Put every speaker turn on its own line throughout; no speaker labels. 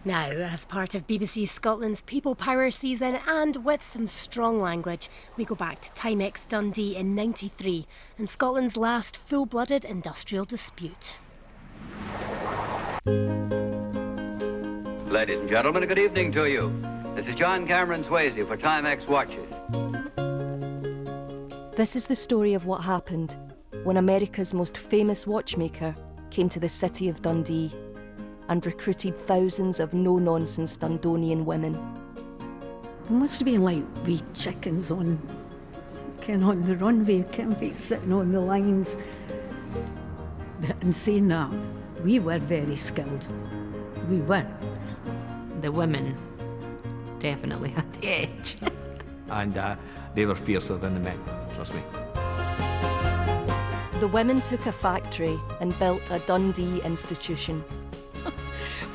Now, as part of BBC Scotland's People Power season and with some strong language, we go back to Timex Dundee in '93 and Scotland's last full-blooded industrial dispute.
Ladies and gentlemen, a good evening to you. This is John Cameron Swayze for Timex Watches.
This is the story of what happened when America's most famous watchmaker came to the city of Dundee and recruited thousands of no-nonsense Dundonian women.
It must have been like wee chickens on the runway, sitting on the lines. And saying that, we were very skilled. We were.
The women definitely had the edge.
And they were fiercer than the men, trust me.
The women took a factory and built a Dundee institution.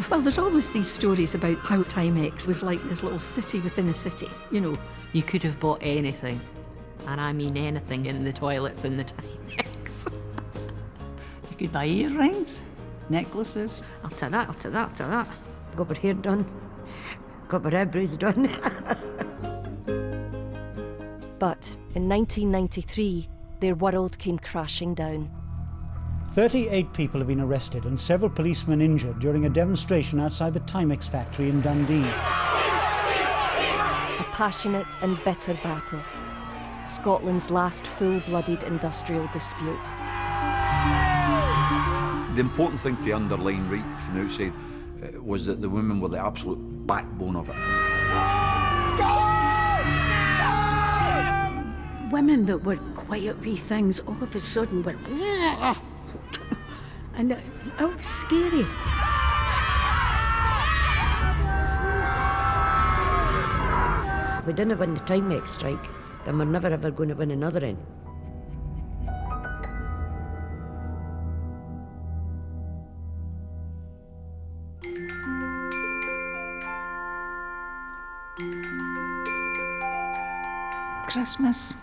Well, there's always these stories about how Timex was like this little city within a city, you know.
You could have bought anything, and I mean anything, in the toilets in the Timex.
You could buy earrings, necklaces.
I'll tell that. Got my hair done, got my eyebrows done.
But in 1993, their world came crashing down.
38 people have been arrested and several policemen injured during a demonstration outside the Timex factory in Dundee.
A passionate and bitter battle. Scotland's last full-blooded industrial dispute.
The important thing to underline right from the outside was that the women were the absolute backbone of it.
Women that were quiet wee things all of a sudden went, "Wah!" And it was scary. If we didn't win the Timex strike, then we're never ever going to win another one.
Christmas,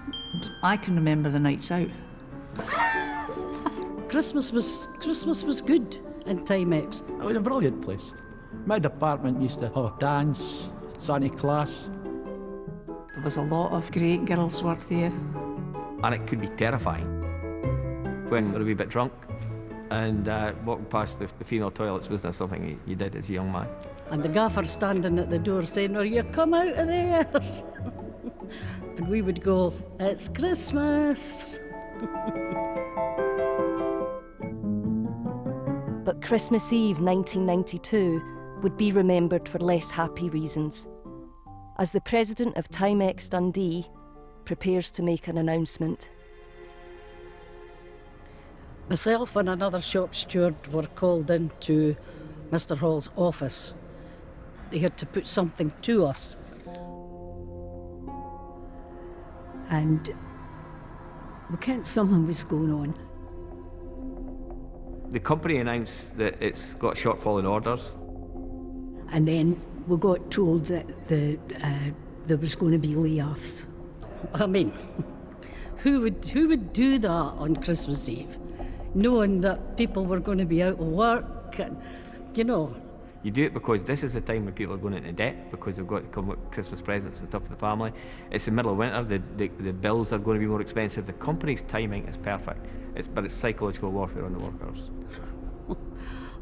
I can remember the nights out.
Christmas was good in Timex.
It was a brilliant place. My department used to have a dance, Santa Claus.
There was a lot of great girls work there.
And it could be terrifying when you're a wee bit drunk and walking past the female toilets wasn't something you did as a young man.
And the gaffer standing at the door saying, "Oh, you come out of there." And we would go, "It's Christmas."
But Christmas Eve 1992 would be remembered for less happy reasons, as the president of Timex Dundee prepares to make an announcement.
Myself and another shop steward were called into Mr. Hall's office. They had to put something to us.
And we knew something was going on.
The company announced that it's got shortfall in orders.
And then we got told that there was going to be layoffs.
I mean, who would do that on Christmas Eve, knowing that people were going to be out of work and, you know.
You do it because this is the time when people are going into debt because they've got to come with Christmas presents and stuff for the family. It's the middle of winter, the bills are going to be more expensive. The company's timing is perfect, but it's psychological warfare on the workers.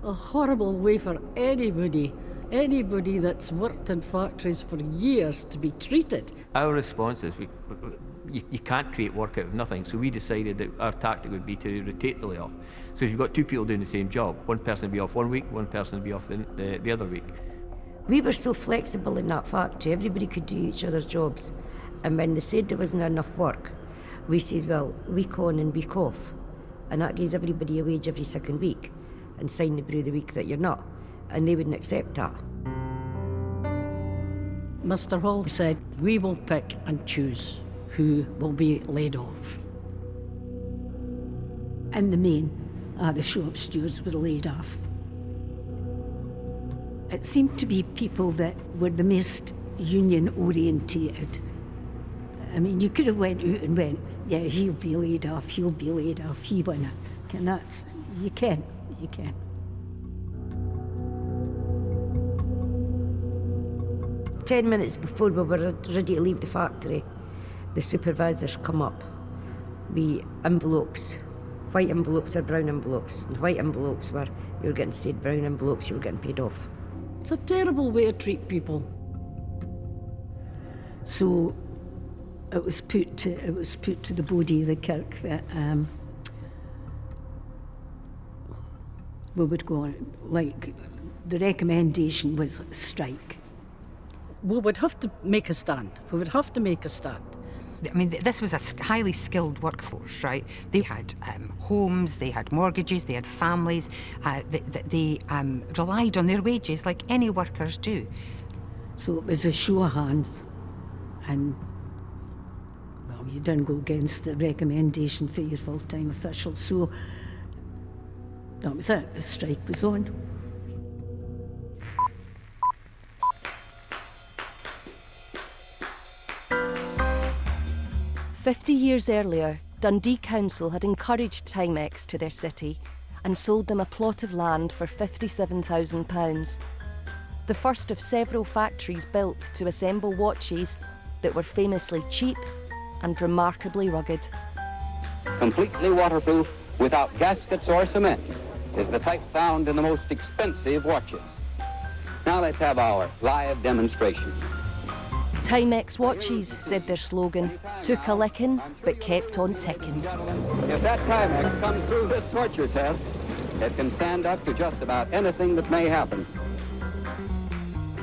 A horrible way for anybody that's worked in factories for years to be treated.
Our response is you can't create work out of nothing, so we decided that our tactic would be to rotate the layoff. So if you've got two people doing the same job, one person would be off 1 week, one person would be off the other week.
We were so flexible in that factory, everybody could do each other's jobs. And when they said there wasn't enough work, we said, well, week on and week off. And that gives everybody a wage every second week, and sign the brew the week that you're not. And they wouldn't accept that.
Mr. Hall said, "We will pick and choose who will be laid off."
In the main, the shop stewards were laid off. It seemed to be people that were the most union-orientated. I mean, you could have went out and went, "Yeah, he'll be laid off, he winna." And that's, you can. 10 minutes before we were ready to leave the factory, the supervisors come up with envelopes, white envelopes or brown envelopes. And white envelopes were you were getting stayed, brown envelopes you were getting paid off.
It's a terrible way to treat people. So it was put to the body of the kirk that we would go on, like, the recommendation was strike. We would have to make a stand. We would have to make a stand.
I mean, this was a highly skilled workforce, right? They had homes, they had mortgages, they had families. They relied on their wages like any workers do.
So it was a show of hands, and, well, you didn't go against the recommendation for your full-time officials, so that was it. The strike was on.
"50 years earlier, Dundee Council had encouraged Timex to their city and sold them a plot of land for £57,000. The first of several factories built to assemble watches that were famously cheap and remarkably rugged.
Completely waterproof, without gaskets or cement, is the type found in the most expensive watches. Now let's have our live demonstration.
Timex watches, said their slogan, took a licking but kept on ticking.
If that Timex comes through this torture test, it can stand up to just about anything that may happen.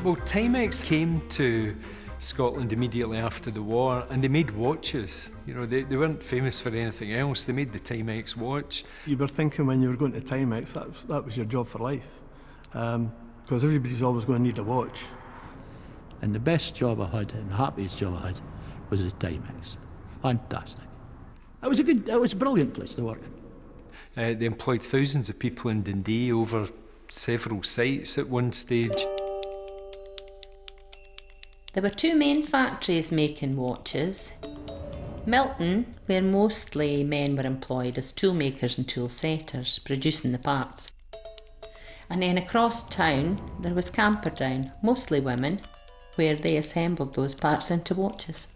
Well, Timex came to Scotland immediately after the war, and they made watches. You know, they weren't famous for anything else. They made the Timex watch.
You were thinking when you were going to Timex, that was your job for life. Because everybody's always going to need a watch.
And the best job I had and happiest job I had was at Timex. Fantastic. It was a brilliant place to work in.
They employed thousands of people in Dundee over several sites at one stage.
There were two main factories making watches. Milton, where mostly men were employed as tool makers and tool setters, producing the parts. And then across town, there was Camperdown, mostly women, where they assembled those parts into watches.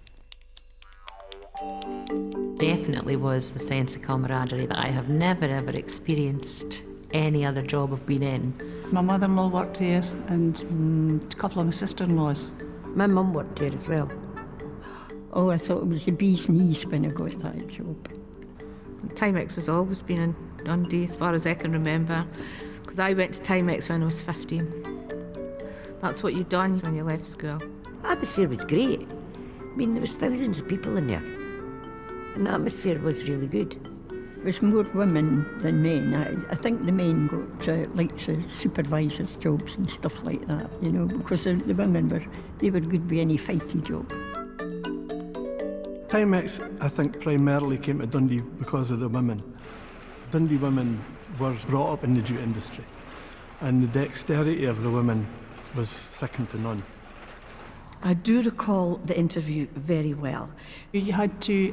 Definitely was the sense of camaraderie that I have never ever experienced any other job I've been in.
My mother-in-law worked there, and a couple of my sister-in-laws.
My mum worked there as well.
Oh, I thought it was the bee's knees when I got that job.
Timex has always been in Dundee as far as I can remember, because I went to Timex when I was 15. That's what you'd done when you left school.
The atmosphere was great. I mean, there was thousands of people in there. And the atmosphere was really good.
There was more women than men. I think the men got supervisors' jobs and stuff like that, you know, because the women were good with any fighty job.
Timex, I think, primarily came to Dundee because of the women. Dundee women were brought up in the jute industry, and the dexterity of the women was second to none.
I do recall the interview very well.
You had to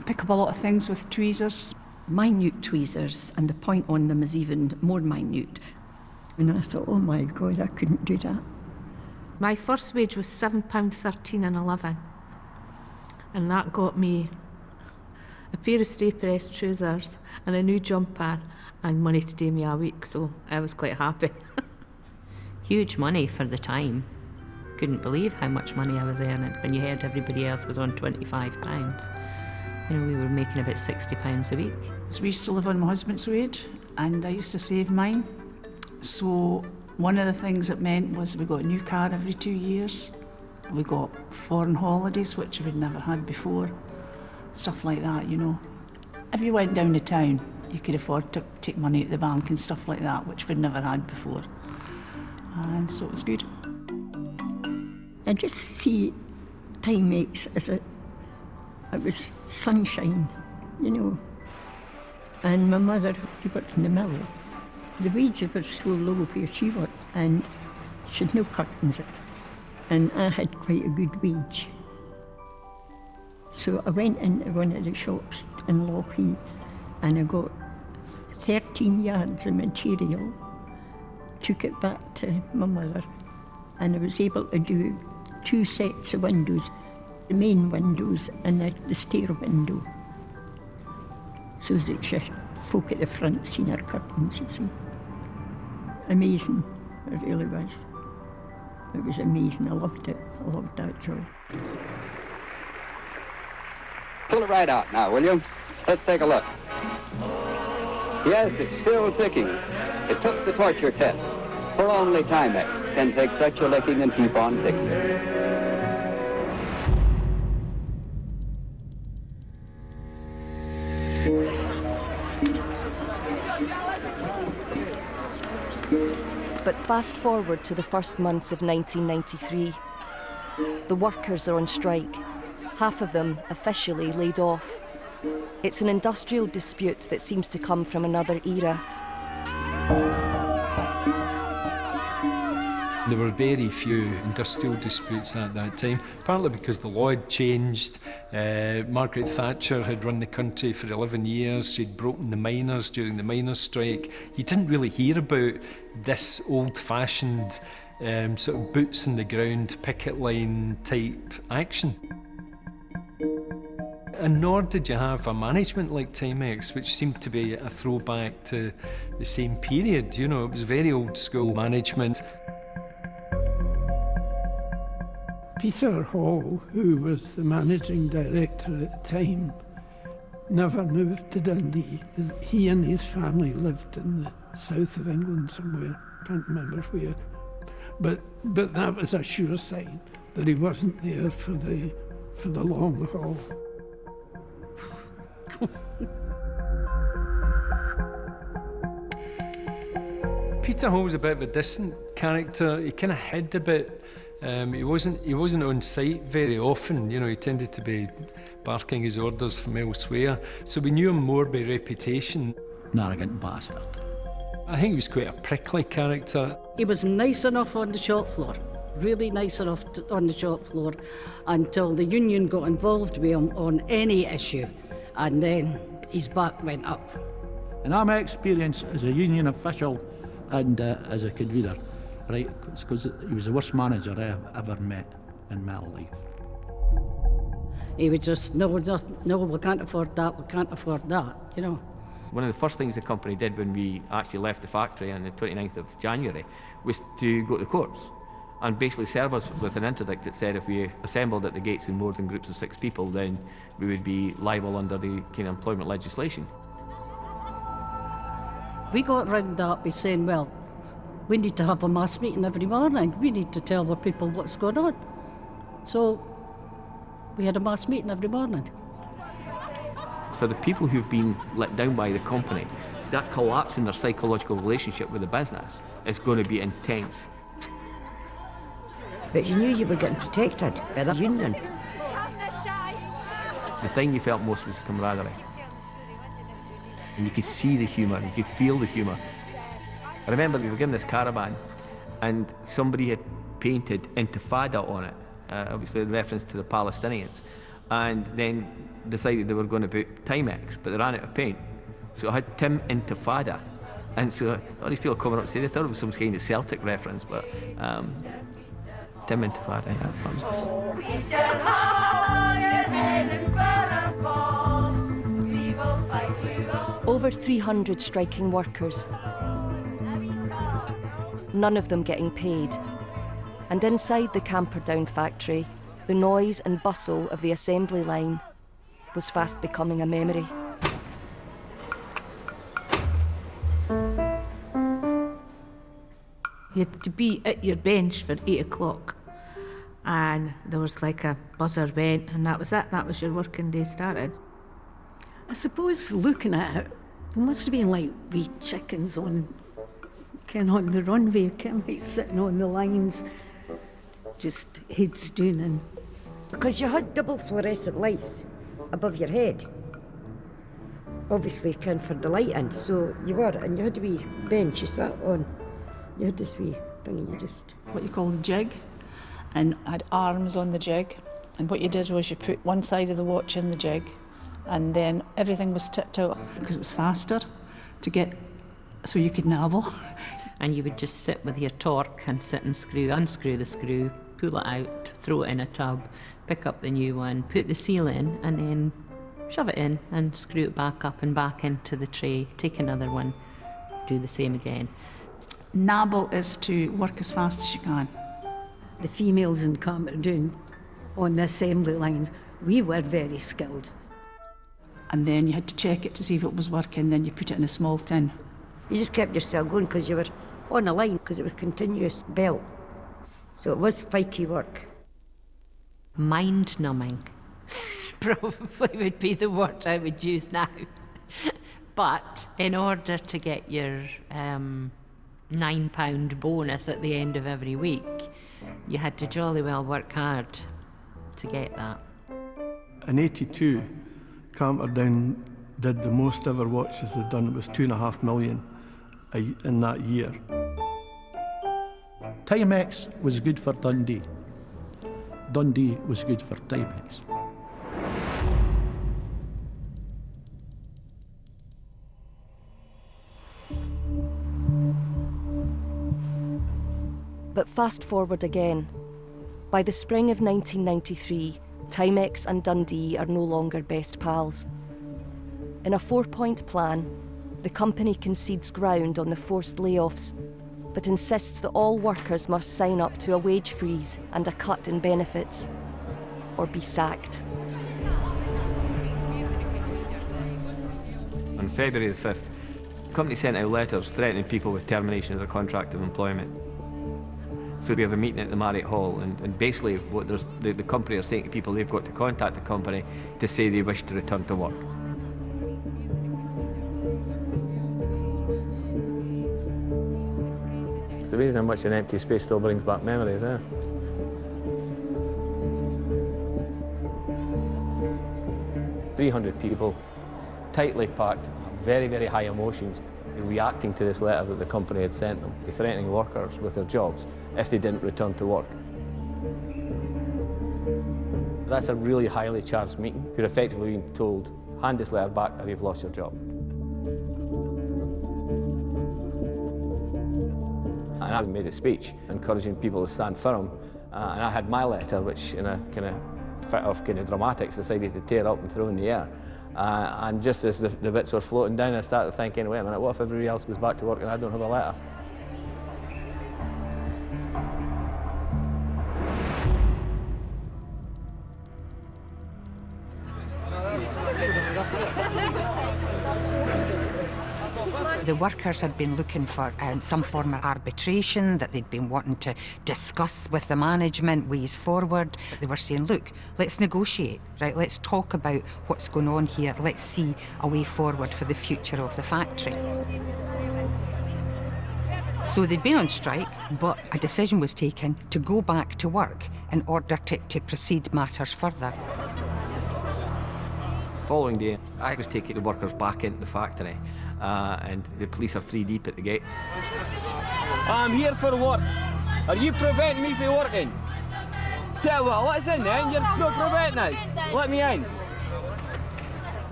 pick up a lot of things with tweezers.
Minute tweezers, and the point on them is even more minute.
And I thought, oh my God, I couldn't do that.
My first wage was £7.13 and 11, and that got me a pair of stay-press trousers and a new jumper and money to do me a week, so I was quite happy.
Huge money for the time. Couldn't believe how much money I was earning when you heard everybody else was on £25. You know, we were making about £60 a week.
So we used to live on my husband's wage, and I used to save mine. So one of the things it meant was we got a new car every 2 years. We got foreign holidays, which we'd never had before. Stuff like that, you know. If you went down to town, you could afford to take money at the bank and stuff like that, which we'd never had before. And so it was good.
I just see Timex as it was sunshine, you know. And my mother, she worked in the mill. The wages were so low where she worked, and she had no curtains. And I had quite a good wage. So I went into one of the shops in Lochee, and I got 13 yards of material, took it back to my mother, and I was able to do 2 sets of windows, the main windows and the stair window. So that you folk at the front seen our curtains, you see. Amazing, it really was. It was amazing, I loved it. I loved that job.
Pull it right out now, will you? Let's take a look. Yes, it's still ticking. It took the torture test, for only Timex can take such a licking and keep on ticking.
But fast forward to the first months of 1993. The workers are on strike, half of them officially laid off. It's an industrial dispute that seems to come from another era.
There were very few industrial disputes at that time, partly because the law had changed. Margaret Thatcher had run the country for 11 years. She'd broken the miners during the miners' strike. You didn't really hear about this old-fashioned sort of boots in the ground, picket line type action. And nor did you have a management like Timex, which seemed to be a throwback to the same period. You know, it was very old school management.
Peter Hall, who was the managing director at the time, never moved to Dundee. He and his family lived in the south of England somewhere, can't remember where. But that was a sure sign that he wasn't there for the long haul.
Peter Hall was a bit of a distant character. He kind of hid a bit. He wasn't on site very often. You know, he tended to be barking his orders from elsewhere. So we knew him more by reputation.
An arrogant bastard.
I think he was quite a prickly character.
He was nice enough on the shop floor, really nice enough on the shop floor, until the union got involved with him on any issue, and then his back went up.
And my experience as a union official and as a convener, right, it's because he was the worst manager I ever met in my life.
He would just, no, we can't afford that, we can't afford that, you know.
One of the first things the company did when we actually left the factory on the 29th of January was to go to the courts and basically serve us with an interdict that said if we assembled at the gates in more than groups of 6 people, then we would be liable under the kind of employment legislation.
We got round that by saying, well, we need to have a mass meeting every morning. We need to tell our people what's going on. So we had a mass meeting every morning.
For the people who've been let down by the company, that collapse in their psychological relationship with the business is going to be intense.
But you knew you were getting protected by the union.
The thing you felt most was camaraderie. And you could see the humour, you could feel the humour. I remember we were given this caravan and somebody had painted Intifada on it, obviously in reference to the Palestinians, and then decided they were going to put Timex, but they ran out of paint. So I had Tim Intifada. And so all these people coming up and saying they thought it was some kind of Celtic reference, but Tim Intifada, yeah, that was us.
Over 300 striking workers, none of them getting paid. And inside the Camperdown factory, the noise and bustle of the assembly line was fast becoming a memory.
You had to be at your bench for 8 o'clock, and there was like a buzzer went, and that was it. That was your working day started.
I suppose looking at it, there must have been like wee chickens on the runway, kind of like sitting on the lines, just heads down and.
Because you had double fluorescent lights above your head. Obviously, for the lighting, so you were, and you had a wee bench you sat on. You had this wee thing and you just...
What you call the jig, and had arms on the jig. And what you did was you put one side of the watch in the jig, and then everything was tipped out because it was faster to get, so you could nabble.
And you would just sit with your torque and sit and unscrew the screw, pull it out, throw it in a tub, pick up the new one, put the seal in, and then shove it in and screw it back up and back into the tray, take another one, do the same again.
Nabble is to work as fast as you can.
The females in Campbell on the assembly lines, we were very skilled.
And then you had to check it to see if it was working, then you put it in a small tin.
You just kept yourself going because you were on a line, because it was continuous belt. So it was spiky work.
Mind-numbing probably would be the word I would use now. But in order to get your £9 bonus at the end of every week, you had to jolly well work hard to get that.
In '82, Camperdown did the most ever watches they'd done. It was 2.5 million in that year.
Timex was good for Dundee. Dundee was good for Timex.
But fast forward again. By the spring of 1993, Timex and Dundee are no longer best pals. In a 4-point plan, the company concedes ground on the forced layoffs, but insists that all workers must sign up to a wage freeze and a cut in benefits, or be sacked.
On February the 5th, the company sent out letters threatening people with termination of their contract of employment. So we have a meeting at the Marriott Hall, and basically what the company are saying to people, they've got to contact the company to say they wish to return to work. It's amazing how much an empty space still brings back memories, eh? "300 people, tightly packed, very, very high emotions, reacting to this letter that the company had sent them, threatening workers with their jobs if they didn't return to work. That's a really highly charged meeting. You're effectively being told, hand this letter back or you've lost your job. And I made a speech encouraging people to stand firm, and I had my letter, which in a kind of fit of kind of dramatics decided to tear up and throw in the air. And just as the bits were floating down, I started thinking, wait a minute, what if everybody else goes back to work and I don't have a letter?
The workers had been looking for some form of arbitration, that they'd been wanting to discuss with the management ways forward. They were saying, look, let's negotiate, right? Let's talk about what's going on here. Let's see a way forward for the future of the factory. So they'd been on strike, but a decision was taken to go back to work in order to proceed matters further.
Following day, I was taking the workers back into the factory, and the police are 3 deep at the gates.
I'm here for work. Are you preventing me from working? Tell well, let us in then. You're not preventing us. Let me in.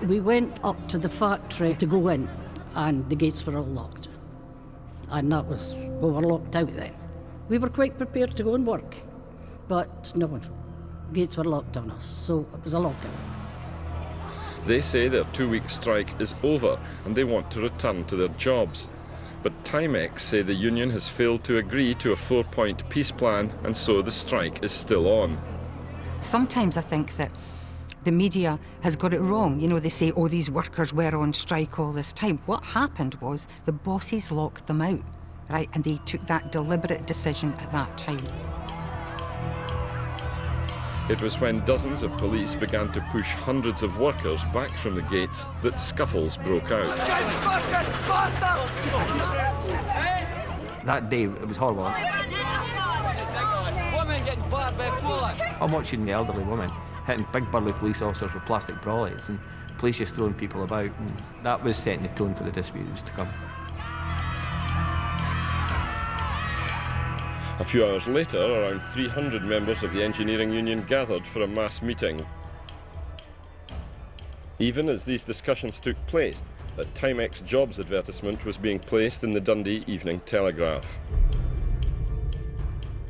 We went up to the factory to go in, and the gates were all locked. And that was, we were locked out then. We were quite prepared to go and work, but no, the gates were locked on us, so it was a lockdown.
They say their 2-week strike is over and they want to return to their jobs. But Timex say the union has failed to agree to a 4-point peace plan, and so the strike is still on.
Sometimes I think that the media has got it wrong. You know, they say, oh, these workers were on strike all this time. What happened was the bosses locked them out, right? And they took that deliberate decision at that time.
It was when dozens of police began to push hundreds of workers back from the gates that scuffles broke out.
That day, it was horrible. I'm watching the elderly women hitting big burly police officers with plastic brollies, and police just throwing people about, and that was setting the tone for the disputes to come.
A few hours later, around 300 members of the engineering union gathered for a mass meeting. Even as these discussions took place, a Timex jobs advertisement was being placed in the Dundee Evening Telegraph.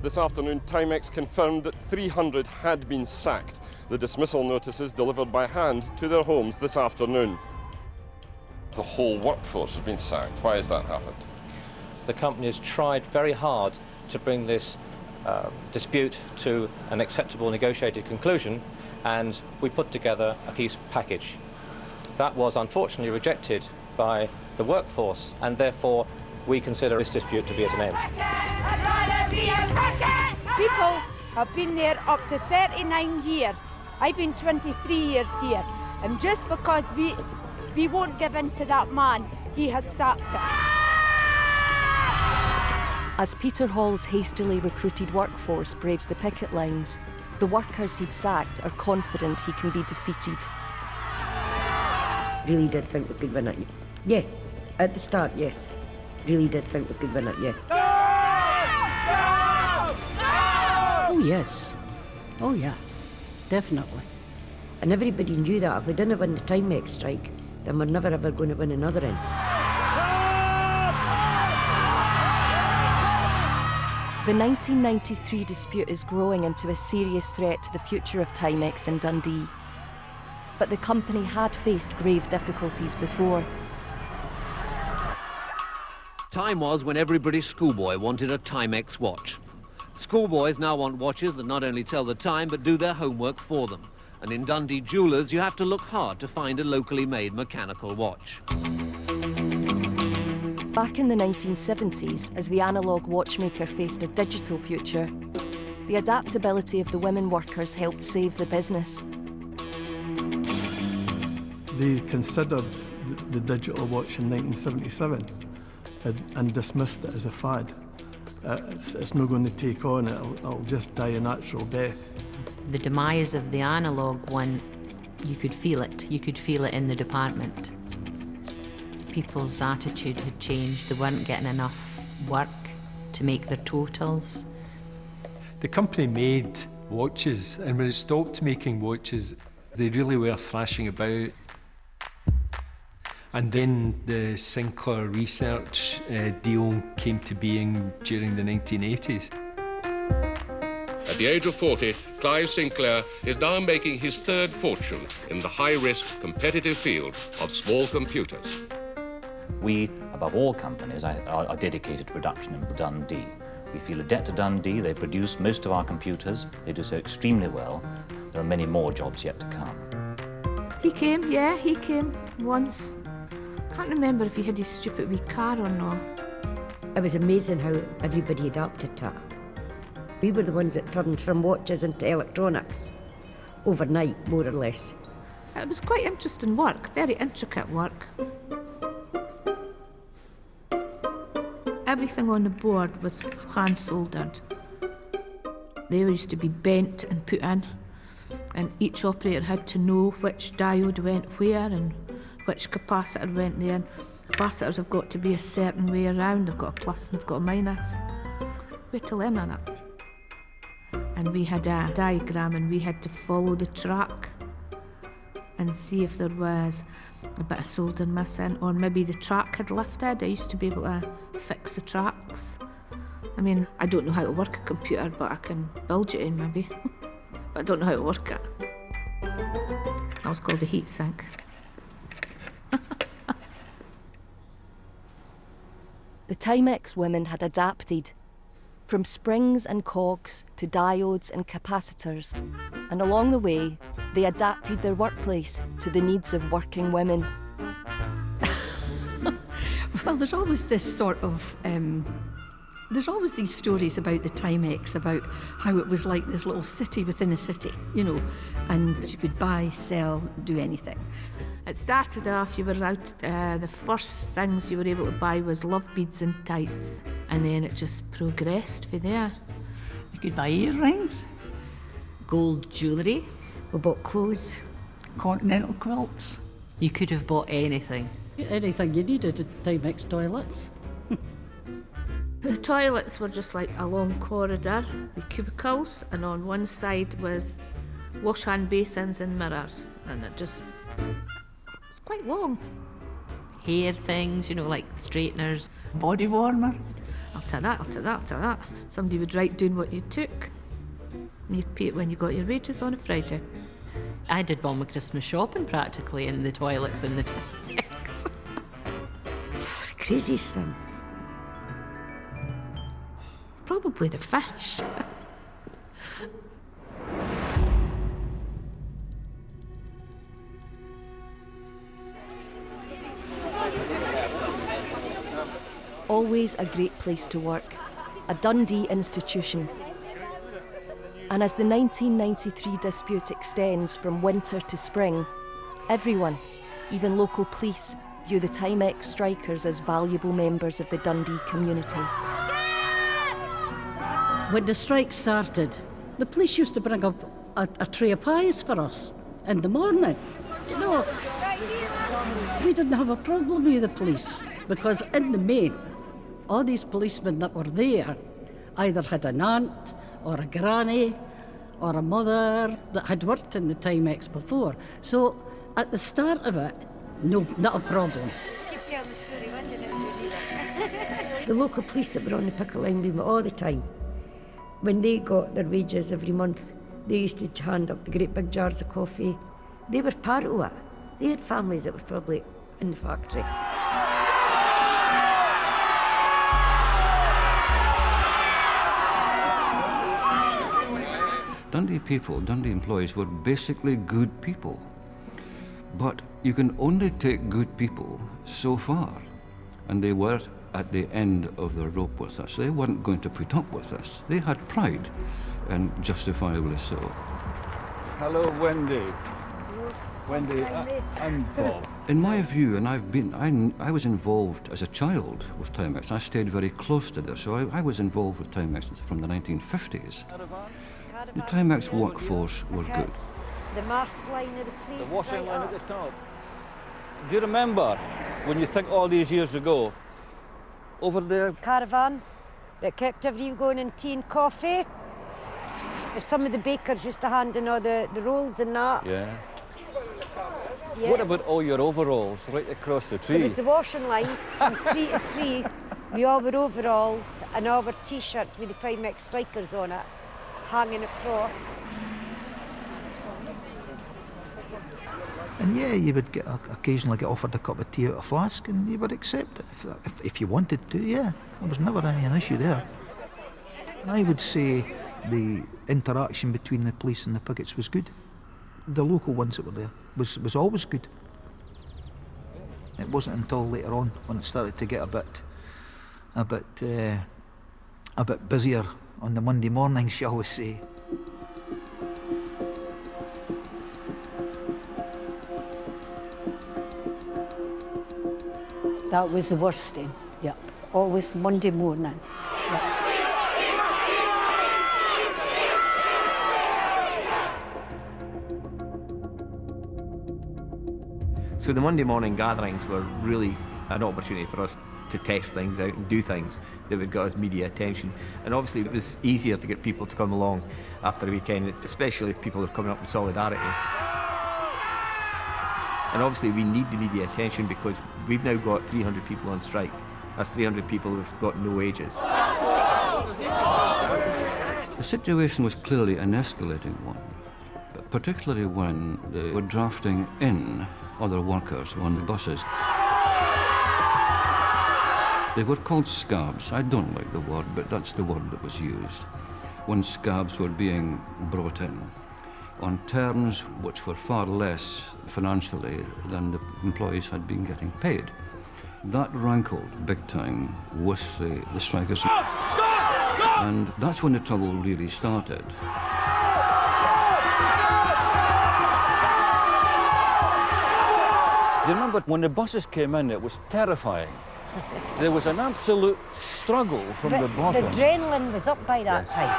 This afternoon, Timex confirmed that 300 had been sacked. The dismissal notices delivered by hand to their homes this afternoon. The whole workforce has been sacked. Why has that happened?
The company has tried very hard to bring this dispute to an acceptable negotiated conclusion, and we put together a peace package. That was unfortunately rejected by the workforce, and therefore we consider this dispute to be at an end.
People have been there up to 39 years. I've been 23 years here, and just because we won't give in to that man, he has sacked us.
As Peter Hall's hastily recruited workforce braves the picket lines, the workers he'd sacked are confident he can be defeated.
Really did think we could win it. Yes, at the start, yes. Really did think we could win it, yeah.
Oh, yes. Oh, yeah. Definitely.
And everybody knew that if we didn't win the Timex strike, then we're never ever going to win another one.
The 1993 dispute is growing into a serious threat to the future of Timex in Dundee. But the company had faced grave difficulties before.
Time was when every British schoolboy wanted a Timex watch. Schoolboys now want watches that not only tell the time but do their homework for them. And in Dundee jewellers, you have to look hard to find a locally made mechanical watch.
Back in the 1970s, as the analogue watchmaker faced a digital future, the adaptability of the women workers helped save the business.
They considered the digital watch in 1977 and dismissed it as a fad. It's not going to take on, it'll just die a natural death.
The demise of the analogue one, you could feel it. You could feel it in the department. People's attitude had changed. They weren't getting enough work to make their totals.
The company made watches, and when it stopped making watches, they really were thrashing about. And then the Sinclair research deal came to being during the 1980s.
At the age of 40, Clive Sinclair is now making his third fortune in the high-risk, competitive field of small computers.
We, above all companies, are dedicated to production in Dundee. We feel a debt to Dundee. They produce most of our computers. They do so extremely well. There are many more jobs yet to come.
He came once. Can't remember if he had his stupid wee car or not.
It was amazing how everybody adapted to it. We were the ones that turned from watches into electronics overnight, more or less.
It was quite interesting work, very intricate work. Everything on the board was hand soldered. They used to be bent and put in, and each operator had to know which diode went where and which capacitor went there. Capacitors have got to be a certain way around. They've got a plus and they've got a minus. We had to learn all that. And we had a diagram and we had to follow the track and see if there was a bit of soldering missing, or maybe the track had lifted. I used to be able to fix the tracks. I mean, I don't know how to work a computer, but I can build it in maybe. But I don't know how to work it. That was called a heat sink.
The Timex women had adapted, from springs and cogs to diodes and capacitors, and along the way, they adapted their workplace to the needs of working women.
Well, there's always this sort of, there's always these stories about the Timex, about how it was like this little city within a city, you know, and you could buy, sell, do anything.
It started off, you were out, the first things you were able to buy was love beads and tights, and then it just progressed from there.
You could buy earrings,
gold jewellery.
We bought clothes,
continental quilts.
You could have bought anything.
Anything you needed at Timex toilets.
The toilets were just like a long corridor with cubicles, and on one side was wash hand basins and mirrors, and it just was quite long.
Hair things, you know, like straighteners.
Body warmer.
A take that, I'll take that, I'll take that. Somebody would write down what you took. And you'd pay it when you got your wages on a Friday.
I did all my Christmas shopping practically in the toilets in the Timex.
Craziest thing.
Probably the fish.
Always a great place to work, a Dundee institution. And as the 1993 dispute extends from winter to spring, everyone, even local police, view the Timex strikers as valuable members of the Dundee community.
When the strike started, the police used to bring up a tray of pies for us in the morning. You know, we didn't have a problem with the police because in the main, all these policemen that were there either had an aunt or a granny or a mother that had worked in the Timex before. So at the start of it, no, not a problem.
The local police that were on the picket line with me all the time, when they got their wages every month, they used to hand up the great big jars of coffee. They were part of it. They had families that were probably in the factory.
Dundee people, Dundee employees were basically good people. But you can only take good people so far. And they were at the end of their rope with us. They weren't going to put up with us. They had pride, and justifiably so.
Hello, Wendy. Wendy, I'm Bob.
In my view, and I was involved as a child with Timex. I stayed very close to this, so I was involved with Timex from the 1950s. The Timex workforce was good.
The mass line of the police.
The washing line at the top. Do you remember when you think all these years ago, over there?
Caravan that kept everyone going in tea and coffee. Some of the bakers used to hand in all the rolls and that.
Yeah.
Yeah.
What about all your overalls right across the tree?
There was the washing lines from tree to tree. We all were overalls and all were T-shirts with the Timex strikers on it, hanging across.
And yeah, you would occasionally get offered a cup of tea out of a flask and you would accept it if you wanted to, yeah. There was never an issue there. I would say the interaction between the police and the pickets was good. The local ones that were there was always good. It wasn't until later on when it started to get a bit busier on the Monday morning, shall we say.
That was the worst thing, yeah. Always Monday morning. Yeah.
So the Monday morning gatherings were really an opportunity for us to test things out and do things that would get us media attention. And obviously it was easier to get people to come along after a weekend, especially if people are coming up in solidarity. And obviously we need the media attention because we've now got 300 people on strike. That's 300 people who've got no wages.
The situation was clearly an escalating one, but particularly when they were drafting in other workers on the buses. They were called scabs. I don't like the word, but that's the word that was used. When scabs were being brought in on terms which were far less financially than the employees had been getting paid. That rankled big time with the strikers. And that's when the trouble really started.
Do you remember when the buses came in, it was terrifying. There was an absolute struggle from the bottom.
The adrenaline was up by that time.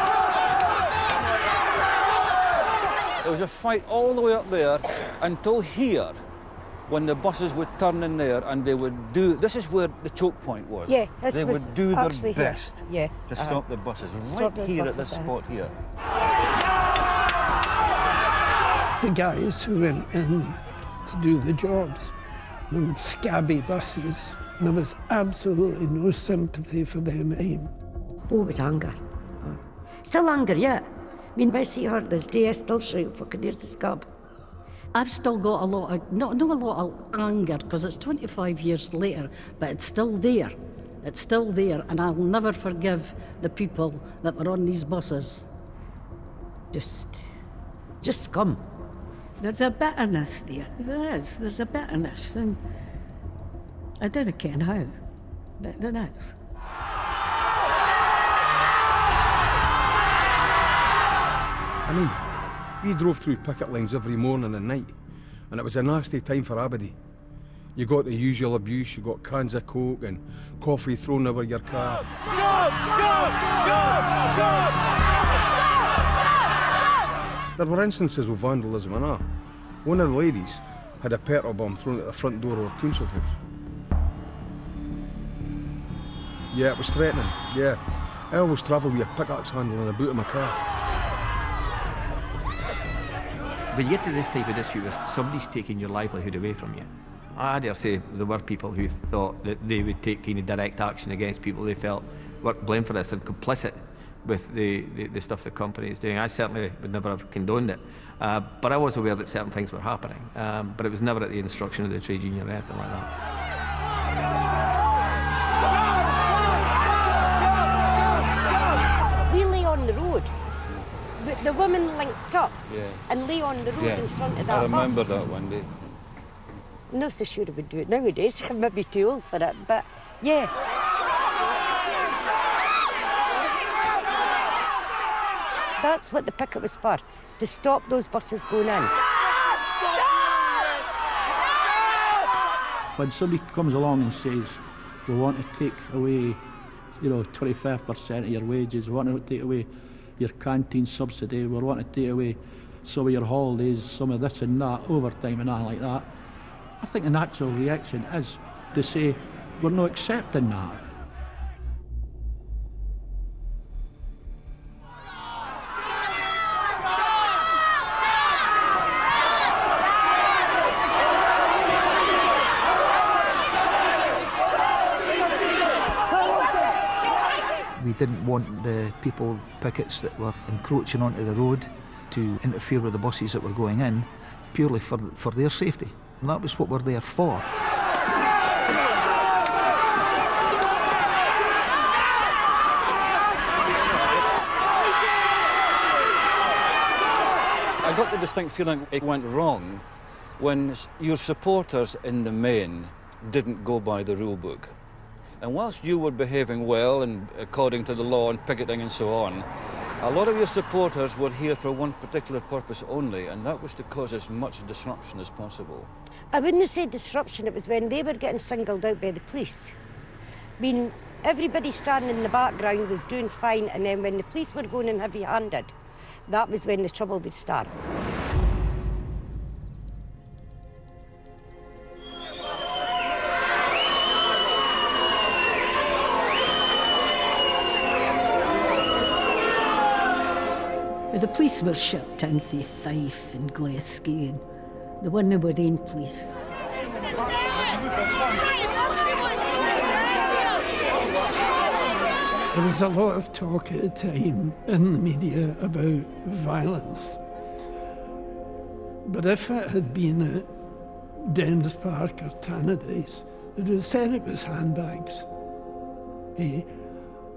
There was a fight all the way up there until here, when the buses would turn in there and they would do, this is where the choke point was.
Yeah, this
they
was
would do their
actually
best
here.
to stop the buses,
Stop
right
those
here
buses,
at this spot here.
The guys who went in to do the jobs, there were scabby buses. There was absolutely no sympathy for them.
Oh, it was anger. Still anger, yeah. I mean, if I see her this day, I still shout, fucking there's the scab.
I've still got a lot of, not a lot of anger, because it's 25 years later, but it's still there. It's still there, and I'll never forgive the people that were on these buses.
Just scum.
There's a bitterness there. There is. There's a bitterness, and I don't ken how, but there is.
I mean, we drove through picket lines every morning and night, and it was a nasty time for everybody. You got the usual abuse, you got cans of Coke and coffee thrown over your car. There were instances of vandalism and all. One of the ladies had a petrol bomb thrown at the front door of our council house. Yeah, it was threatening, yeah. I always travel with a pickaxe handle in the boot of my car.
When you get to this type of dispute where somebody's taking your livelihood away from you, I dare say there were people who thought that they would take kind of direct action against people they felt were blamed for this and complicit with the stuff the company is doing. I certainly would never have condoned it, but I was aware that certain things were happening, but it was never at the instruction of the trade union or anything like that.
We lay on the road. The women linked up and lay on the road in front of that
I remember
bus.
that one day.
I'm not so sure I would do it nowadays. I might be too old for it, but yeah. That's what the picket was for, to stop those buses going in.
When somebody comes along and says, we want to take away, 25% of your wages, we want to take away your canteen subsidy, we want to take away some of your holidays, some of this and that, overtime and all like that, I think the natural reaction is to say, we're not accepting that.
We didn't want the pickets that were encroaching onto the road to interfere with the buses that were going in, purely for their safety. And that was what we're there for.
I got the distinct feeling it went wrong when your supporters in the main didn't go by the rule book. And whilst you were behaving well and according to the law and picketing and so on, a lot of your supporters were here for one particular purpose only, and that was to cause as much disruption as possible.
I wouldn't say disruption, it was when they were getting singled out by the police. I mean, everybody standing in the background was doing fine, and then when the police were going in heavy-handed, that was when the trouble would start.
The police were shipped in for Fife and Glasgow, and the one that were in police.
There was a lot of talk at the time in the media about violence. But if it had been at Dens Park or Tannadice, they'd have said it was handbags.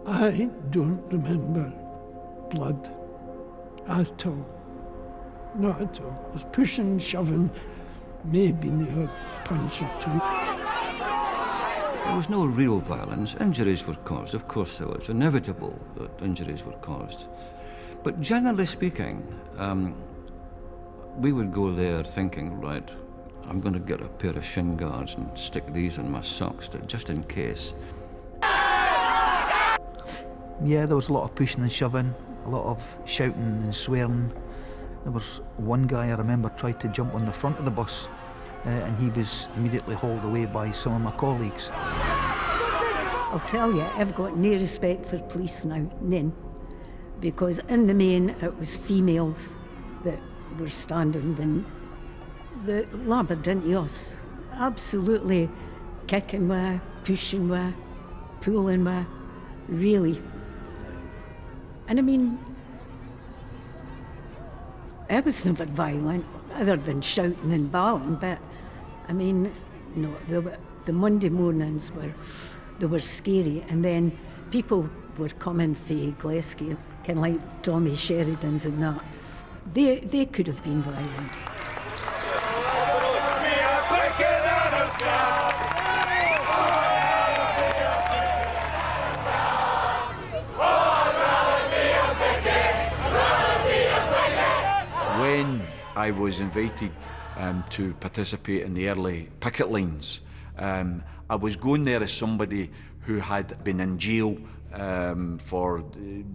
I don't remember blood at all. Not at all. It was pushing, shoving, maybe the odd punch or two.
There was no real violence. Injuries were caused. Of course there was. Inevitable that injuries were caused. But generally speaking, we would go there thinking, right, I'm going to get a pair of shin guards and stick these in my socks just in case.
Yeah, there was a lot of pushing and shoving, a lot of shouting and swearing. There was one guy I remember tried to jump on the front of the bus, and he was immediately hauled away by some of my colleagues.
I'll tell you, I've got no respect for police now, none. Because in the main, it was females that were standing when the laboured into us. Absolutely kicking with, pushing with, pulling with, really. And I mean, I was never violent, other than shouting and bawling, but I mean, no, the Monday mornings were scary, and then people were coming from Glasgow, kind of like Tommy Sheridan's and that. They could have been violent.
When I was invited to participate in the early picket lines, I was going there as somebody who had been in jail for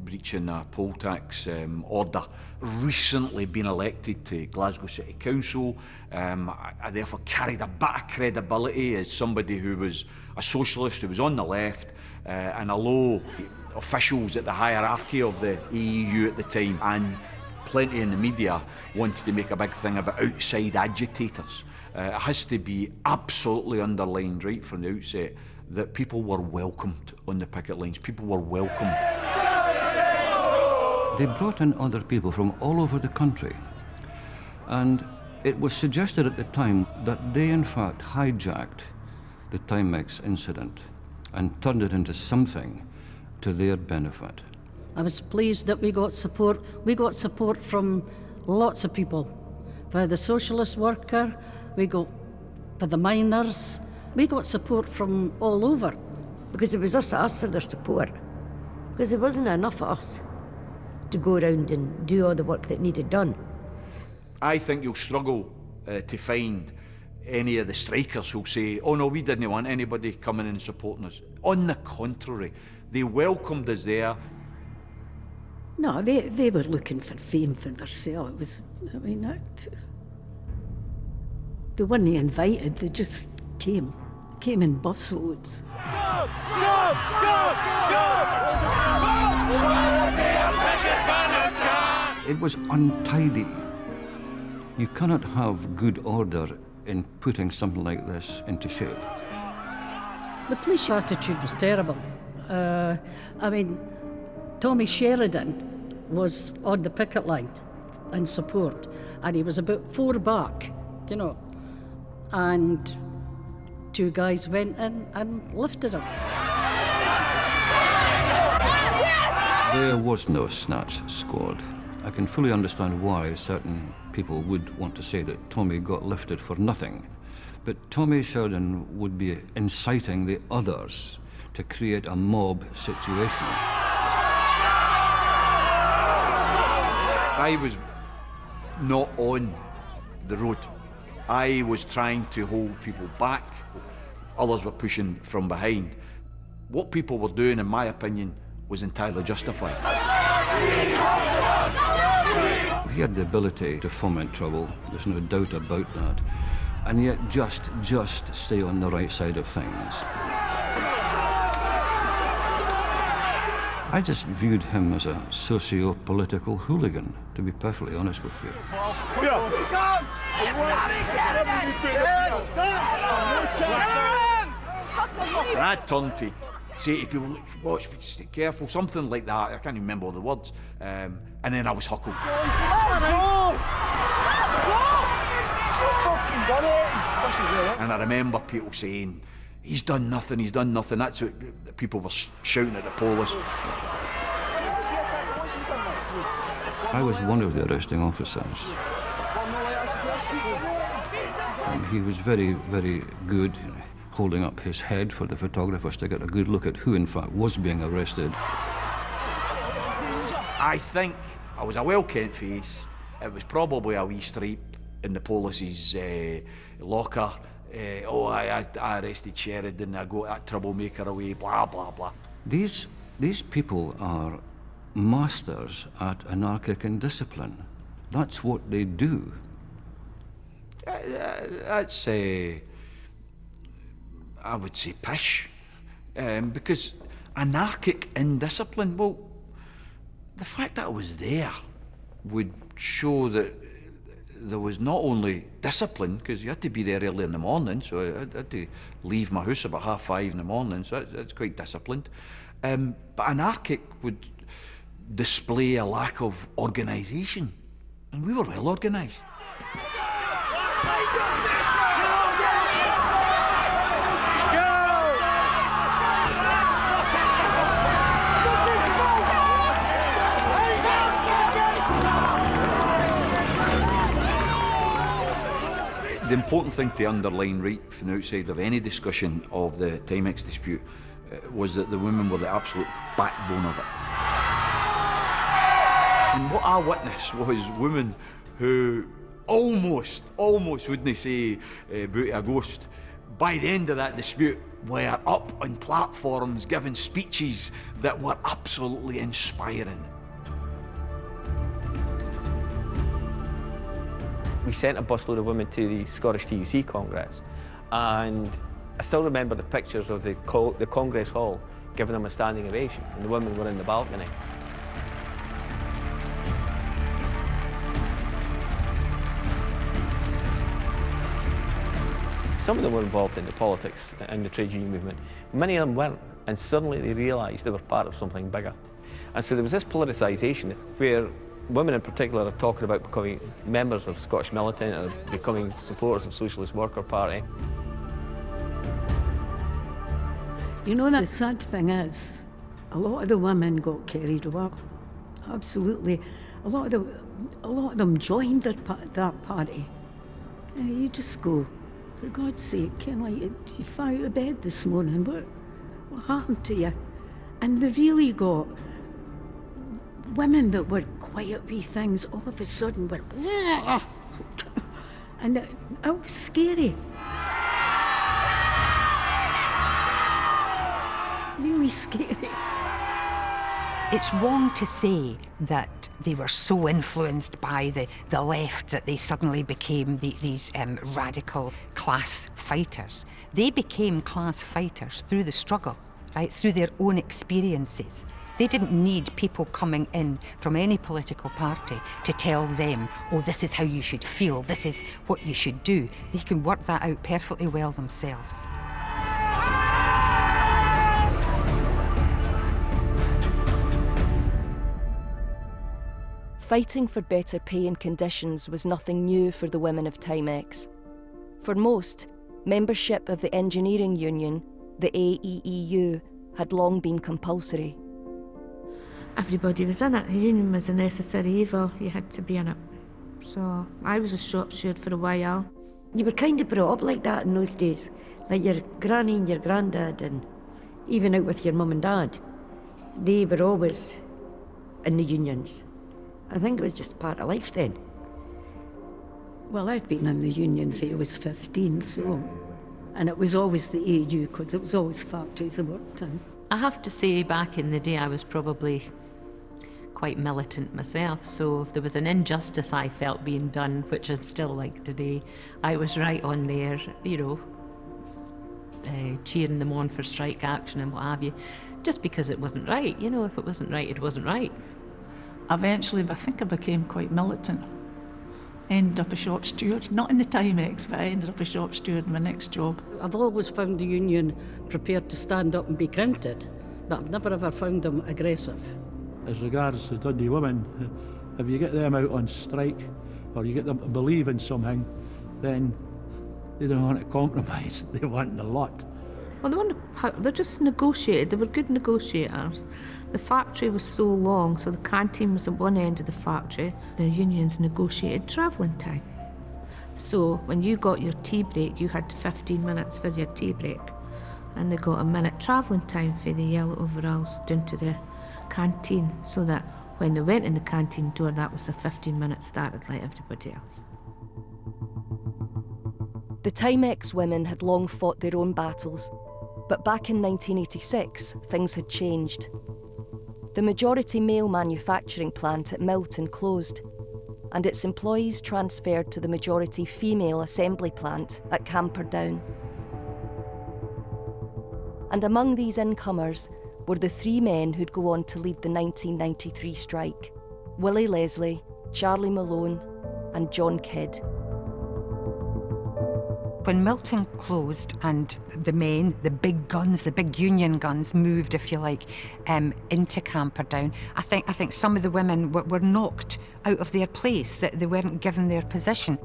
breaching a poll tax order, recently been elected to Glasgow City Council. I therefore carried a bit of credibility as somebody who was a socialist, who was on the left, and although officials at the hierarchy of the EU at the time and plenty in the media wanted to make a big thing about outside agitators, it has to be absolutely underlined right from the outset that people were welcomed on the picket lines. People were welcomed.
They brought in other people from all over the country, and it was suggested at the time that they in fact hijacked the Timex incident and turned it into something to their benefit.
I was pleased that we got support. We got support from lots of people. For the socialist worker, we got for the miners, we got support from all over.
Because it was us that asked for their support. Because there wasn't enough of us to go around and do all the work that needed done.
I think you'll struggle to find any of the strikers who'll say, oh no, we didn't want anybody coming in and supporting us. On the contrary, they welcomed us there.
No, they were looking for fame for themselves. I mean, they weren't invited, they just came in busloads.
It was untidy. You cannot have good order in putting something like this into shape.
The police attitude was terrible. I mean, Tommy Sheridan was on the picket line in support, and he was about 4 back, you know, and 2 guys went in and lifted him.
There was no snatch squad. I can fully understand why certain people would want to say that Tommy got lifted for nothing, but Tommy Sheridan would be inciting the others to create a mob situation.
I was not on the road. I was trying to hold people back. Others were pushing from behind. What people were doing, in my opinion, was entirely justified.
He had the ability to foment trouble, there's no doubt about that, and yet just stay on the right side of things. I just viewed him as a socio-political hooligan, to be perfectly honest with you.
And I turned to say to people, watch, stay careful, something like that. I can't even remember all the words. And then I was huckled. And I remember people saying, he's done nothing, he's done nothing. That's what people were shouting at the police.
I was one of the arresting officers. And he was very, very good, holding up his head for the photographers to get a good look at who in fact was being arrested.
I think I was a well-kent face. It was probably a wee stripe in the police's locker. I arrested Sheridan, I got that troublemaker away, blah, blah, blah.
These people are masters at anarchic indiscipline. That's what they do.
That's, I would say, pish. Because anarchic indiscipline, well, the fact that I was there would show that there was not only discipline, because you had to be there early in the morning, so I had to leave my house about 5:30 in the morning, so that's quite disciplined. But anarchic would display a lack of organisation, and we were well organised. The important thing to underline right from the outside of any discussion of the Timex dispute was that the women were the absolute backbone of it. And what I witnessed was women who almost wouldn't say booty a ghost. By the end of that dispute, were up on platforms giving speeches that were absolutely inspiring.
We sent a busload of women to the Scottish TUC Congress, and I still remember the pictures of the Congress Hall giving them a standing ovation, and the women were in the balcony. Some of them were involved in the politics and the trade union movement. Many of them weren't, and suddenly they realised they were part of something bigger. And so there was this politicisation where women in particular are talking about becoming members of Scottish Militant or becoming supporters of Socialist Worker Party.
You know, the sad thing is, a lot of the women got carried away. Absolutely. A lot of them joined that party. And you just go, for God's sake, you fell out of bed this morning, what happened to you? And they really got women that were quiet wee things all of a sudden were and it was scary. Really scary.
It's wrong to say that they were so influenced by the left that they suddenly became these radical class fighters. They became class fighters through the struggle, right, through their own experiences. They didn't need people coming in from any political party to tell them, oh, this is how you should feel, this is what you should do. They can work that out perfectly well themselves.
Fighting for better pay and conditions was nothing new for the women of Timex. For most, membership of the engineering union, the AEEU, had long been compulsory.
Everybody was in it. The union was a necessary evil. You had to be in it. So I was a shop steward for a while.
You were kind of brought up like that in those days. Like your granny and your granddad, and even out with your mum and dad. They were always in the unions. I think it was just part of life then.
Well, I'd been in the union when I was 15, so... And it was always the AU, because it was always factories I worked in.
I have to say, back in the day, I was probably quite militant myself, so if there was an injustice I felt being done, which I'm still like today, I was right on there, cheering them on for strike action and what have you, just because it wasn't right. If it wasn't right, it wasn't right.
Eventually, I think I became quite militant. Ended up a shop steward, not in the Timex, but I ended up a shop steward in my next job.
I've always found the union prepared to stand up and be counted, but I've never ever found them aggressive.
As regards the Dundee women, if you get them out on strike or you get them to believe in something, then they don't want to compromise, they want a lot.
Well, they just negotiated. They were good negotiators. The factory was so long, so the canteen was at one end of the factory. The unions negotiated travelling time. So when you got your tea break, you had 15 minutes for your tea break. And they got a minute travelling time for the yellow overalls down to the canteen, so that when they went in the canteen door, that was a 15-minute started like everybody else.
The Timex women had long fought their own battles, but back in 1986, things had changed. The majority male manufacturing plant at Milton closed, and its employees transferred to the majority female assembly plant at Camperdown. And among these incomers were the three men who'd go on to lead the 1993 strike: Willie Leslie, Charlie Malone, and John Kidd.
When Milton closed and the men, the big guns, the big union guns moved, if you like, into Camperdown, I think some of the women were knocked out of their place, that they weren't given their position.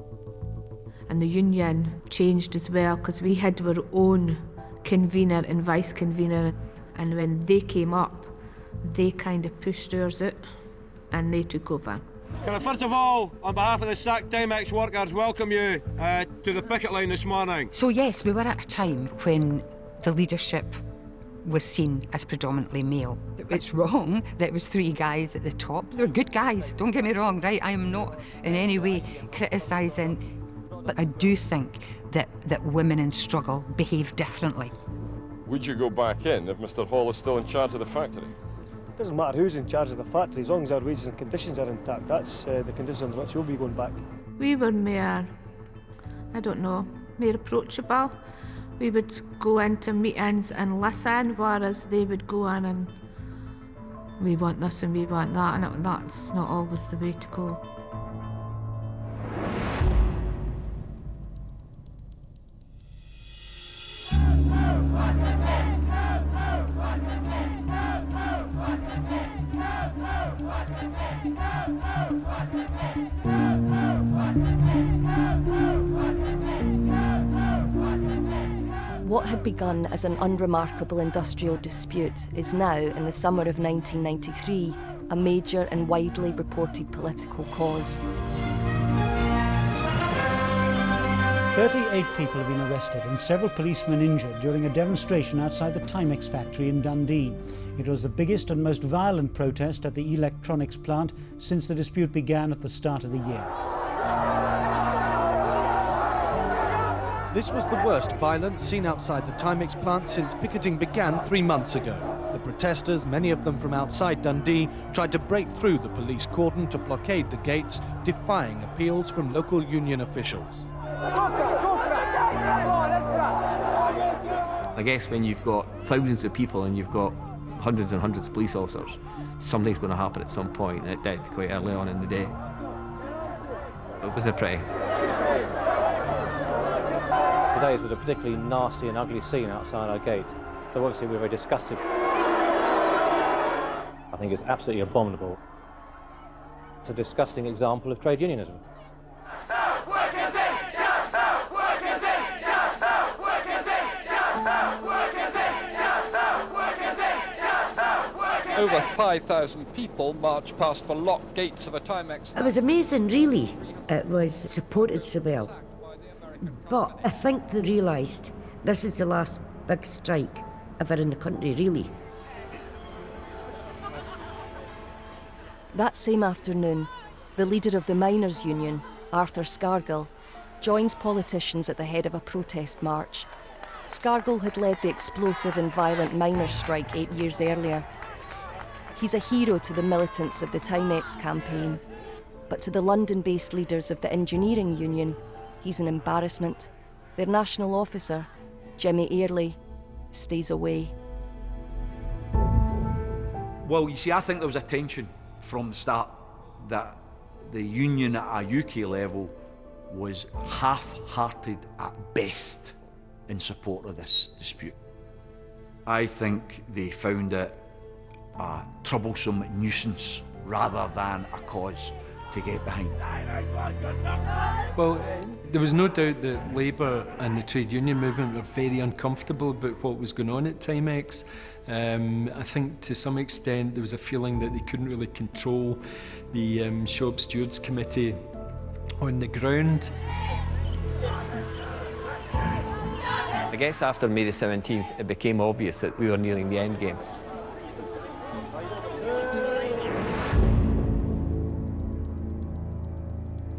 And the union changed as well, because we had our own convener and vice convener, and when they came up, they kind of pushed ours out and they took over.
Can I first of all, on behalf of the sacked Timex workers, welcome you to the picket line this morning.
So yes, we were at a time when the leadership was seen as predominantly male. It's wrong that it was 3 guys at the top. They're good guys, don't get me wrong, right? I am not in any way criticising, but I do think that women in struggle behave differently.
Would you go back in if Mr. Hall is still in charge of the factory?
It doesn't matter who's in charge of the factory, as long as our wages and conditions are intact. That's the conditions under which we'll be going back.
We were more, I don't know, more approachable. We would go into meetings and listen, whereas they would go in and we want this and we want that, and that's not always the way to go.
What had begun as an unremarkable industrial dispute is now, in the summer of 1993, a major and widely reported political cause.
38 people have been arrested and several policemen injured during a demonstration outside the Timex factory in Dundee. It was the biggest and most violent protest at the electronics plant since the dispute began at the start of the year.
This was the worst violence seen outside the Timex plant since picketing began 3 months ago. The protesters, many of them from outside Dundee, tried to break through the police cordon to blockade the gates, defying appeals from local union officials.
I guess when you've got thousands of people and you've got hundreds and hundreds of police officers, something's going to happen at some point, and it did quite early on in the day. It wasn't pretty.
Today was a particularly nasty and ugly scene outside our gate, so obviously we're very disgusted. I think it's absolutely abominable. It's a disgusting example of trade unionism.
Over 5,000 people marched past the locked gates of a Timex.
It was amazing, really. It was supported so well. But I think they realised this is the last big strike ever in the country, really.
That same afternoon, the leader of the miners' union, Arthur Scargill, joins politicians at the head of a protest march. Scargill had led the explosive and violent miners' strike 8 years earlier. He's a hero to the militants of the Timex campaign, but to the London-based leaders of the engineering union, he's an embarrassment. Their national officer, Jimmy Airlie, stays away.
Well, you see, I think there was a tension from the start that the union at a UK level was half-hearted at best in support of this dispute. I think they found it a troublesome nuisance rather than a cause to get behind.
Well, there was no doubt that Labour and the trade union movement were very uncomfortable about what was going on at Timex. I think to some extent there was a feeling that they couldn't really control the Shop Stewards Committee on the ground.
I guess after May the 17th, it became obvious that we were nearing the end game.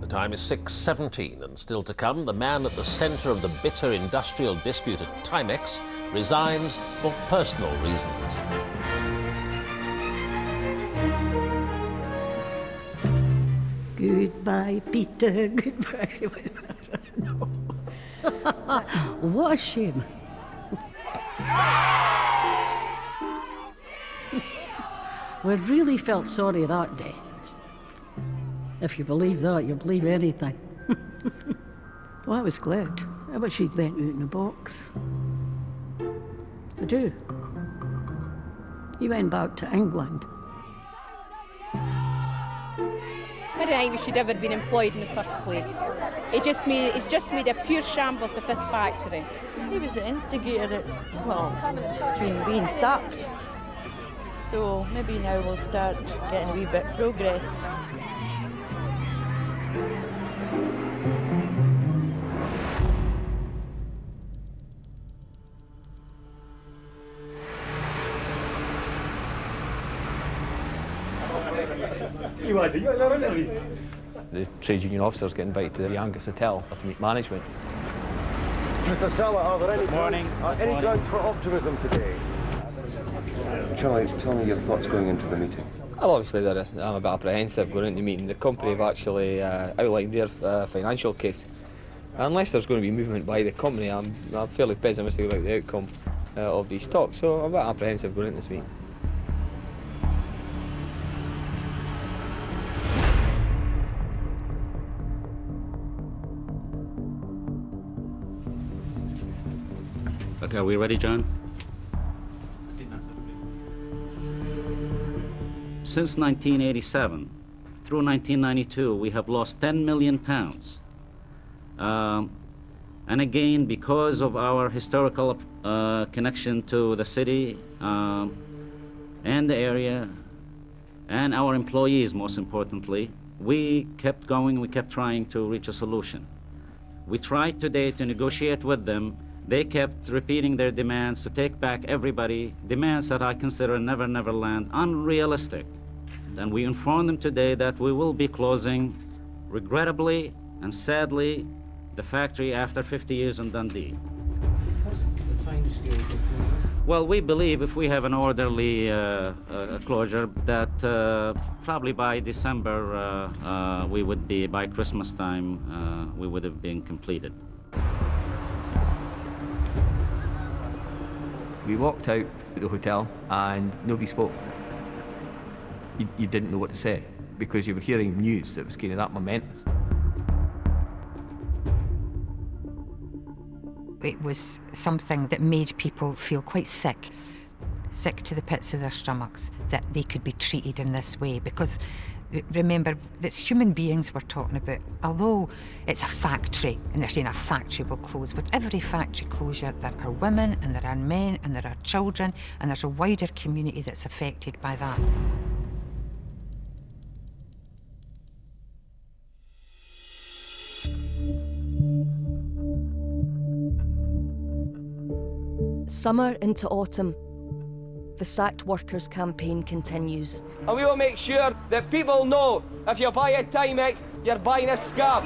The time is 6:17, and still to come, the man at the centre of the bitter industrial dispute at Timex resigns for personal reasons.
Goodbye, Peter, goodbye. No.
What a shame. We really felt sorry that day. If you believe that, you'll believe anything.
Well, I was glad. I wish he'd went out in a box. I do. He went back to England.
I don't think we should ever been employed in the first place. It's just made a pure shambles of this factory.
He was the instigator that's, between being sacked. So maybe now we'll start getting a wee bit of progress.
The trade union officers get invited to the Angus Hotel to meet management.
Mr. Sala, are there any grounds for optimism today?
Charlie, tell me your thoughts going into the meeting.
Well, obviously I'm a bit apprehensive going into the meeting. The company have actually outlined their financial case. Unless there's going to be movement by the company, I'm fairly pessimistic about the outcome of these talks, so I'm a bit apprehensive going into this meeting.
Okay, are we ready, John? Since 1987 through 1992, we have lost 10 million pounds. And again, because of our historical connection to the city and the area, and our employees, most importantly, we kept going, we kept trying to reach a solution. We tried today to negotiate with them. They kept repeating their demands to take back everybody, demands that I consider never land, unrealistic. And we informed them today that we will be closing, regrettably and sadly, the factory after 50 years in Dundee.
What's the time scale?
Well, we believe if we have an orderly closure that probably by December we would be, by Christmas time, we would have been completed.
We walked out of the hotel and nobody spoke. You didn't know what to say because you were hearing news that was kind of that momentous.
It was something that made people feel quite sick to the pits of their stomachs, that they could be treated in this way. Because remember, it's human beings we're talking about. Although it's a factory, and they're saying a factory will close, with every factory closure there are women and there are men and there are children and there's a wider community that's affected by that.
Summer into autumn, the sacked workers campaign continues.
And we will make sure that people know if you buy a Timex, you're buying a scab.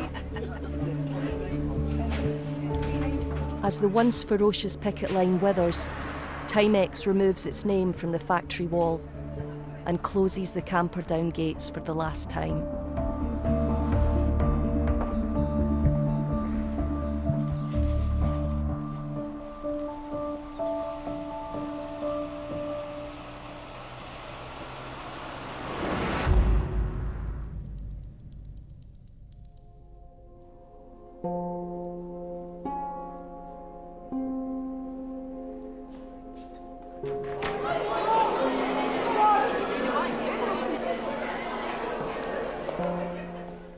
As the once ferocious picket line withers, Timex removes its name from the factory wall and closes the Camperdown gates for the last time.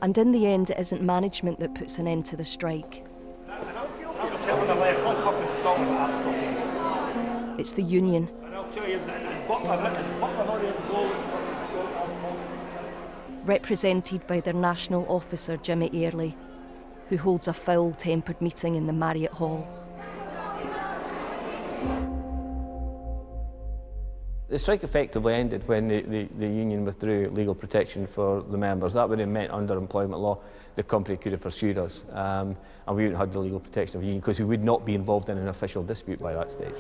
And in the end, it isn't management that puts an end to the strike. It's the union. Represented by their national officer, Jimmy Airlie, who holds a foul-tempered meeting in the Marriott Hall.
The strike effectively ended when the union withdrew legal protection for the members. That would have meant under employment law the company could have pursued us and we wouldn't have had the legal protection of the union because we would not be involved in an official dispute by that stage.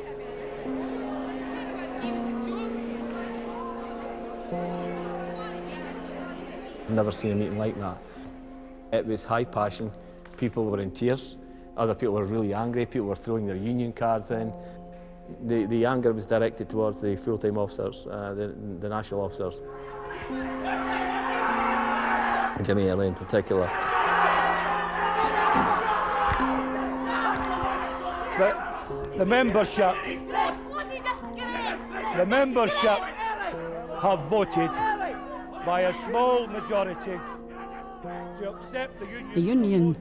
I've never seen a meeting like that. It was high passion, people were in tears, other people were really angry, people were throwing their union cards in. The anger was directed towards the full-time officers, the national officers. Jimmy Airlie in particular.
The membership have voted by a small majority to accept the union.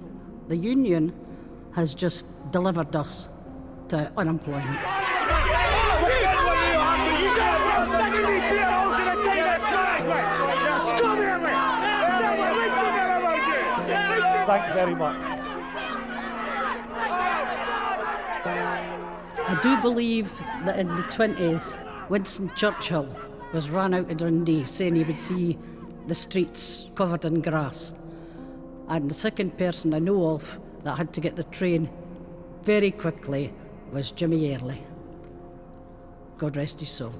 The union has just delivered us to unemployment.
Thank you very much.
I do believe that in the 20s, Winston Churchill was run out of Dundee saying he would see the streets covered in grass. And the second person I know of that had to get the train very quickly was Jimmy Early. God rest his soul.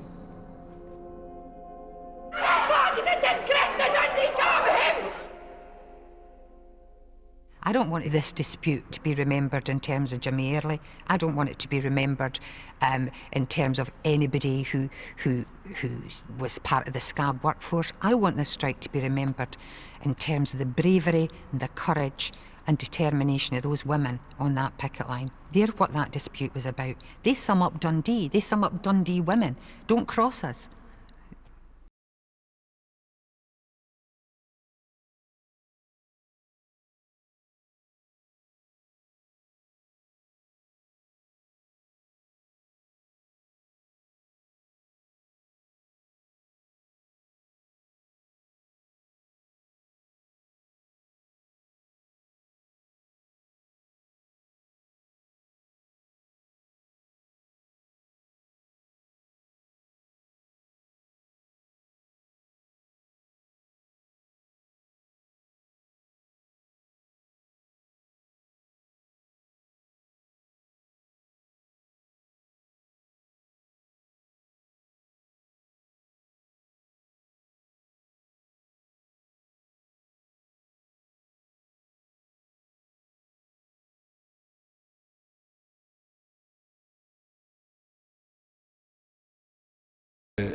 I don't want this dispute to be remembered in terms of Jimmy Early. I don't want it to be remembered in terms of anybody who was part of the SCAB workforce. I want this strike to be remembered in terms of the bravery and the courage and determination of those women on that picket line. They're what that dispute was about. They sum up Dundee. They sum up Dundee women. Don't cross us.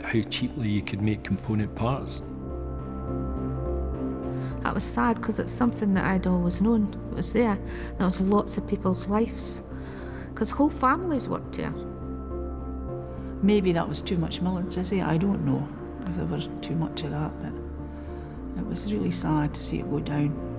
How cheaply you could make component parts.
That was sad because it's something that I'd always known. It was there. There was lots of people's lives because whole families worked here.
Maybe that was too much Millers, is it? I don't know if there was too much of that, but it was really sad to see it go down.